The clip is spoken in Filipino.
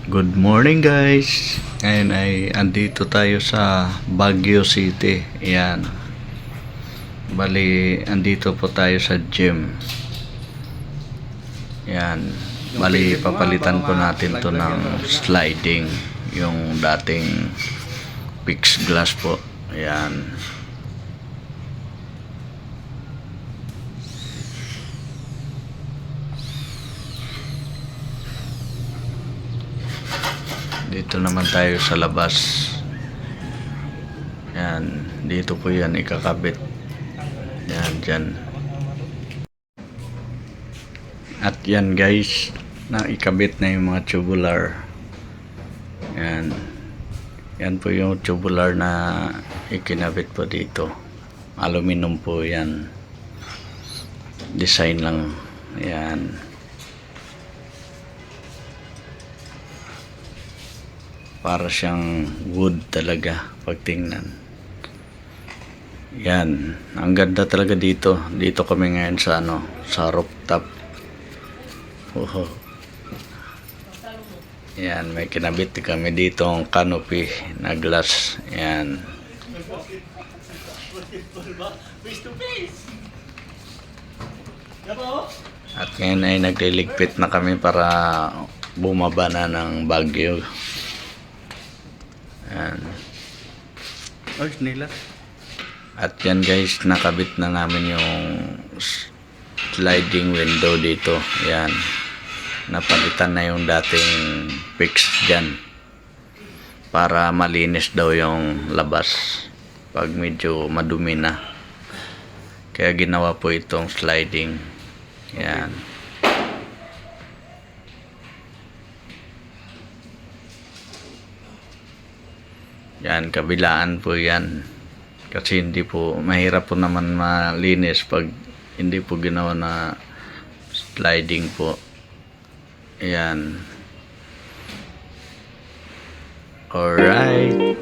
Good morning guys. Ngayon ay andito tayo sa Baguio City. Ayan. Bali, andito po tayo sa gym. Ayan. Bali, papalitan po natin to ng sliding. Yung dating fixed glass po. Ayan. Dito naman tayo sa labas. Yan, dito po yan ikakabit. Yan, dyan. At yan guys, na ikabit na yung mga tubular. Yan. Yan po yung tubular na ikinabit po dito. Aluminum po yan. Design lang. Yan. Para siyang wood talaga pagtingnan. Yan, ang ganda talaga dito. Dito kami ngayon sa sa rooftop. Yan, may kinabit kami dito ang canopy na glass. Yan. At ngayon ay nagliligpit na kami para bumaba na ng Baguio. Yan. At yan guys, nakabit na namin yung sliding window dito. Yan. Napalitan na yung dating fix dyan. Para malinis daw yung labas. Pag medyo madumi na. Kaya ginawa po itong sliding. Yan. Yan, kabilaan po yan. Kasi hindi po, mahirap po naman malinis pag hindi po ginawa na sliding po. Yan. Alright.